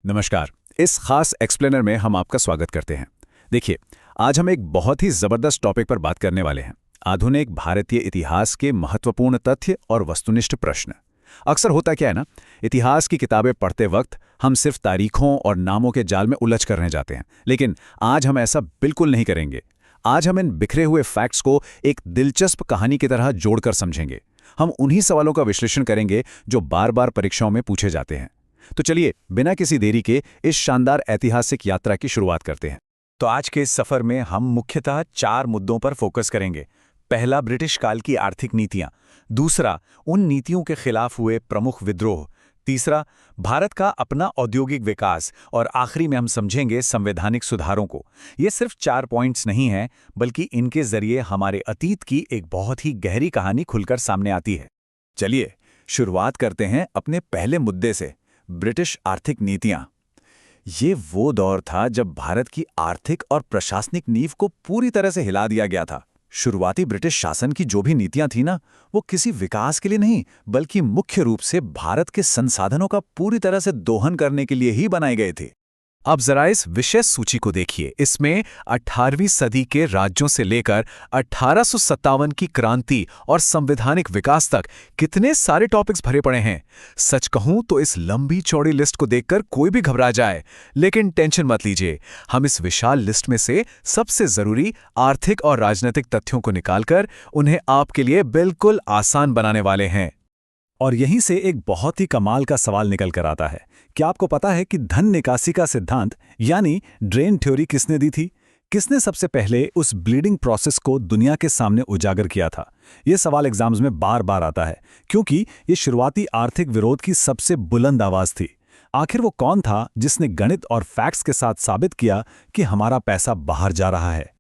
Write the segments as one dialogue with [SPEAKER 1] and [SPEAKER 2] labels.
[SPEAKER 1] नमस्कार। इस खास एक्सप्लेनर में हम आपका स्वागत करते हैं। देखिए, आज हम एक बहुत ही ज़बरदस्त टॉपिक पर बात करने वाले हैं। आधुनिक भारतीय इतिहास के महत्वपूर्ण तथ्य और वस्तुनिष्ठ प्रश्न। अक्सर होता क्या है ना, इतिहास की किताबें पढ़ते वक्त हम सिर्फ तारीखों और नामों के जाल में उलझ करने जाते हैं, लेकिन आज हम ऐसा बिल्कुल नहीं करेंगे। आज हम इन बिखरे हुए फैक्ट्स को एक दिलचस्प कहानी की तरह जोड़कर समझेंगे। हम उन्हीं सवालों का विश्लेषण करेंगे जो बार बार परीक्षाओं में पूछे जाते हैं। तो चलिए, बिना किसी देरी के इस शानदार ऐतिहासिक यात्रा की शुरुआत करते हैं। तो आज के इस सफर में हम मुख्यतः 4 मुद्दों पर फोकस करेंगे। पहला, ब्रिटिश काल की आर्थिक नीतियां। दूसरा, उन नीतियों के खिलाफ हुए प्रमुख विद्रोह। तीसरा, भारत का अपना औद्योगिक विकास। और आखिरी में हम समझेंगे संवैधानिक सुधारों को। ये सिर्फ 4 पॉइंट्स नहीं हैं, बल्कि इनके जरिए हमारे अतीत की एक बहुत ही गहरी कहानी खुलकर सामने आती है। चलिए, शुरुआत करते हैं अपने पहले मुद्दे से, ब्रिटिश आर्थिक नीतियां। ये वो दौर था जब भारत की आर्थिक और प्रशासनिक नींव को पूरी तरह से हिला दिया गया था। शुरुआती ब्रिटिश शासन की जो भी नीतियां थी ना, वो किसी विकास के लिए नहीं, बल्कि मुख्य रूप से भारत के संसाधनों का पूरी तरह से दोहन करने के लिए ही बनाए गए थे। अब जरा इस विशेष सूची को देखिए। इसमें 18वीं सदी के राज्यों से लेकर 1857 की क्रांति और संवैधानिक विकास तक कितने सारे टॉपिक्स भरे पड़े हैं। सच कहूं तो इस लंबी चौड़ी लिस्ट को देखकर कोई भी घबरा जाए, लेकिन टेंशन मत लीजिए। हम इस विशाल लिस्ट में से सबसे जरूरी आर्थिक और राजनीतिक तथ्यों को निकालकर उन्हें आपके लिए बिल्कुल आसान बनाने वाले हैं। और यहीं से एक बहुत ही कमाल का सवाल निकल कर आता है। क्या आपको पता है कि धन निकासी का सिद्धांत यानी ड्रेन थ्योरी किसने दी थी? किसने सबसे पहले उस ब्लीडिंग प्रोसेस को दुनिया के सामने उजागर किया था? यह सवाल एग्जाम्स में बार बार आता है, क्योंकि ये शुरुआती आर्थिक विरोध की सबसे बुलंद आवाज थी। आखिर वो कौन था जिसने गणित और फैक्ट्स के साथ साबित किया कि हमारा पैसा बाहर जा रहा है?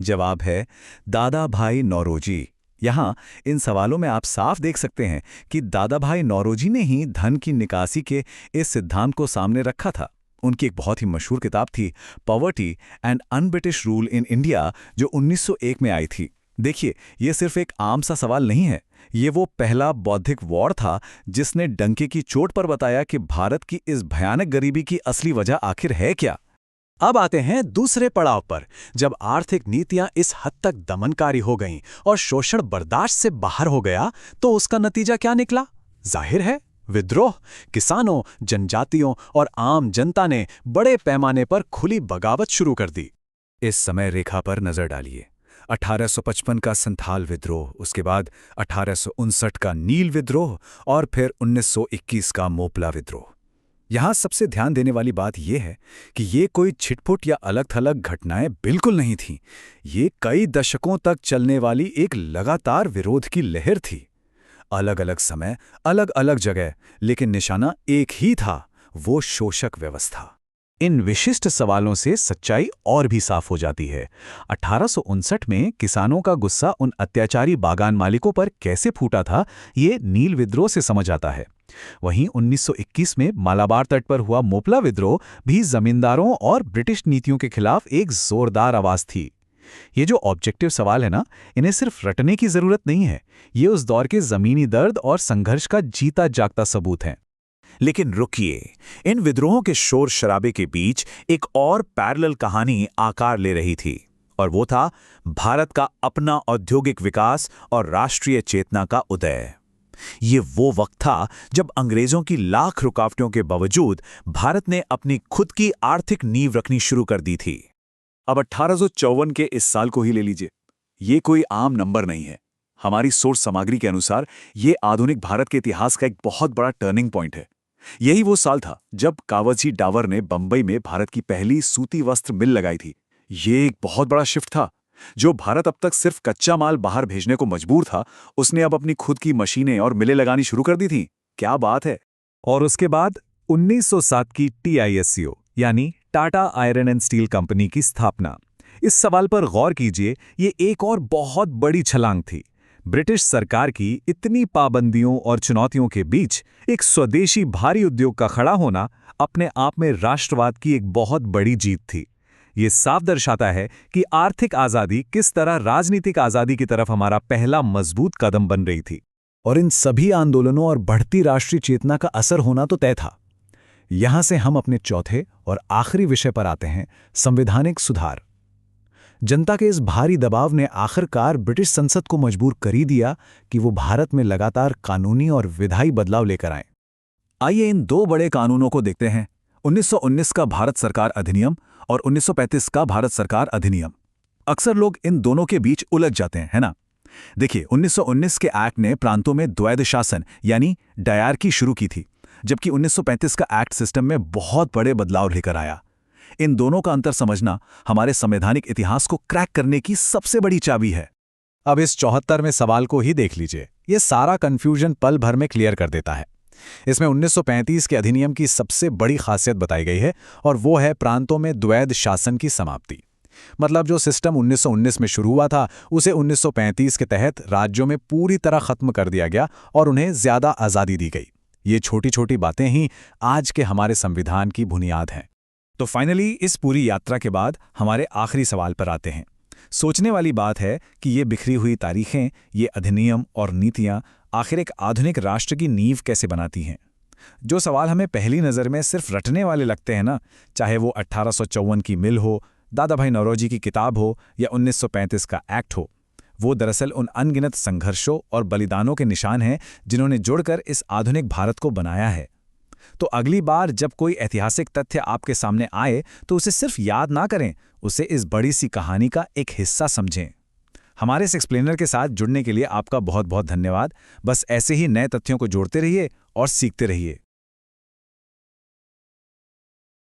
[SPEAKER 1] जवाब है दादा भाई नौरोजी। यहाँ इन सवालों में आप साफ देख सकते हैं कि दादा भाई नौरोजी ने ही धन की निकासी के इस सिद्धांत को सामने रखा था। उनकी एक बहुत ही मशहूर किताब थी poverty and un-British rule in India, जो 1901 में आई थी। देखिए, ये सिर्फ एक आम सा सवाल नहीं है। ये वो पहला बौद्धिक वॉर था जिसने डंके की चोट पर बताया कि भारत की इस भयानक गरीबी की असली वजह आखिर है क्या। अब आते हैं दूसरे पड़ाव पर। जब आर्थिक नीतियां इस हद तक दमनकारी हो गईं और शोषण बर्दाश्त से बाहर हो गया, तो उसका नतीजा क्या निकला? जाहिर है, विद्रोह। किसानों, जनजातियों और आम जनता ने बड़े पैमाने पर खुली बगावत शुरू कर दी। इस समय रेखा पर नजर डालिए। 1855 का संथाल विद्रोह, उसके बाद 1859 का नील विद्रोह और फिर 1921 का मोपला विद्रोह। यहाँ सबसे ध्यान देने वाली बात यह है कि ये कोई छिटपुट या अलग-थलग घटनाएं बिल्कुल नहीं थीं। ये कई दशकों तक चलने वाली एक लगातार विरोध की लहर थी। अलग अलग समय, अलग अलग जगह, लेकिन निशाना एक ही था, वो शोषक व्यवस्था। इन विशिष्ट सवालों से सच्चाई और भी साफ हो जाती है। 1859 में किसानों का गुस्सा उन अत्याचारी बागान मालिकों पर कैसे फूटा था, ये नील विद्रोह से समझ आता है। वहीं 1921 में मालाबार तट पर हुआ मोपला विद्रोह भी जमींदारों और ब्रिटिश नीतियों के खिलाफ एक जोरदार आवाज थी। ये जो ऑब्जेक्टिव सवाल है ना, इन्हें सिर्फ रटने की जरूरत नहीं है। ये उस दौर के जमीनी दर्द और संघर्ष का जीता जागता सबूत है। लेकिन रुकिए, इन विद्रोहों के शोर शराबे के बीच एक और पैरेलल कहानी आकार ले रही थी, और वो था भारत का अपना औद्योगिक विकास और राष्ट्रीय चेतना का उदय। ये वो वक्त था जब अंग्रेजों की लाख रुकावटों के बावजूद भारत ने अपनी खुद की आर्थिक नींव रखनी शुरू कर दी थी। अब 1854 के इस साल को ही ले लीजिए। ये कोई आम नंबर नहीं है। हमारी सोर्स सामग्री के अनुसार ये आधुनिक भारत के इतिहास का एक बहुत बड़ा टर्निंग पॉइंट है। यही वो साल था जब कावजी डावर ने बंबई में भारत की पहली सूती वस्त्र मिल लगाई थी। ये एक बहुत बड़ा शिफ्ट था। जो भारत अब तक सिर्फ कच्चा माल बाहर भेजने को मजबूर था, उसने अब अपनी खुद की मशीनें और मिलें लगानी शुरू कर दी थीं। क्या बात है। और उसके बाद 1907 की TISCO यानी Tata iron and steel company की स्थापना। इस सवाल पर गौर कीजिए, ये एक और बहुत बड़ी छलांग थी। ब्रिटिश सरकार की इतनी पाबंदियों और चुनौतियों के बीच एक स्वदेशी भारी उद्योग का खड़ा होना अपने आप में राष्ट्रवाद की एक बहुत बड़ी जीत थी। ये साफ दर्शाता है कि आर्थिक आज़ादी किस तरह राजनीतिक आज़ादी की तरफ हमारा पहला मजबूत कदम बन रही थी। और इन सभी आंदोलनों और बढ़ती राष्ट्रीय चेतना का असर होना तो तय था। यहां से हम अपने चौथे और आखिरी विषय पर आते हैं, संवैधानिक सुधार। जनता के इस भारी दबाव ने आखिरकार ब्रिटिश संसद को मजबूर कर ही दिया कि वो भारत में लगातार कानूनी और विधायी बदलाव लेकर आए। आइए इन दो बड़े कानूनों को देखते हैं, 1919 का भारत सरकार अधिनियम और 1935 का भारत सरकार अधिनियम। अक्सर लोग इन दोनों के बीच उलझ जाते हैं, है ना? देखिए, 1919 के एक्ट ने प्रांतों में द्वैध शासन यानी डायरकी शुरू की थी, जबकि 1935 का एक्ट सिस्टम में बहुत बड़े बदलाव लेकर आया। इन दोनों का अंतर समझना हमारे संवैधानिक इतिहास को क्रैक करने की सबसे बड़ी चाबी है। अब इस 74वें सवाल को ही देख लीजिए, ये सारा कंफ्यूजन पल भर में क्लियर कर देता है। इसमें 1935 के अधिनियम की सबसे बड़ी खासियत बताई गई है और वो है प्रांतों में द्वैध शासन की समाप्ति। मतलब जो सिस्टम 1919 में शुरू हुआ था, उसे 1935 के तहत राज्यों में पूरी तरह खत्म कर दिया गया और उन्हें ज्यादा आज़ादी दी गई। ये छोटी छोटी बातें ही आज के हमारे संविधान की बुनियाद हैं। तो फाइनली इस पूरी यात्रा के बाद हमारे आखिरी सवाल पर आते हैं। सोचने वाली बात है कि ये बिखरी हुई तारीखें, ये अधिनियम और नीतियां आखिर एक आधुनिक राष्ट्र की नींव कैसे बनाती हैं? जो सवाल हमें पहली नज़र में सिर्फ रटने वाले लगते हैं ना, चाहे वो 1854 की मिल हो, दादा भाई नौरोजी की किताब हो या 1935 का एक्ट हो, वो दरअसल उन अनगिनत संघर्षों और बलिदानों के निशान हैं जिन्होंने जुड़कर इस आधुनिक भारत को बनाया है। तो अगली बार जब कोई ऐतिहासिक तथ्य आपके सामने आए तो उसे सिर्फ याद ना करें, उसे इस बड़ी सी कहानी का एक हिस्सा समझें। हमारे इस एक्सप्लेनर के साथ जुड़ने के लिए आपका बहुत बहुत धन्यवाद। बस ऐसे ही नए तथ्यों को जोड़ते रहिए और सीखते रहिए।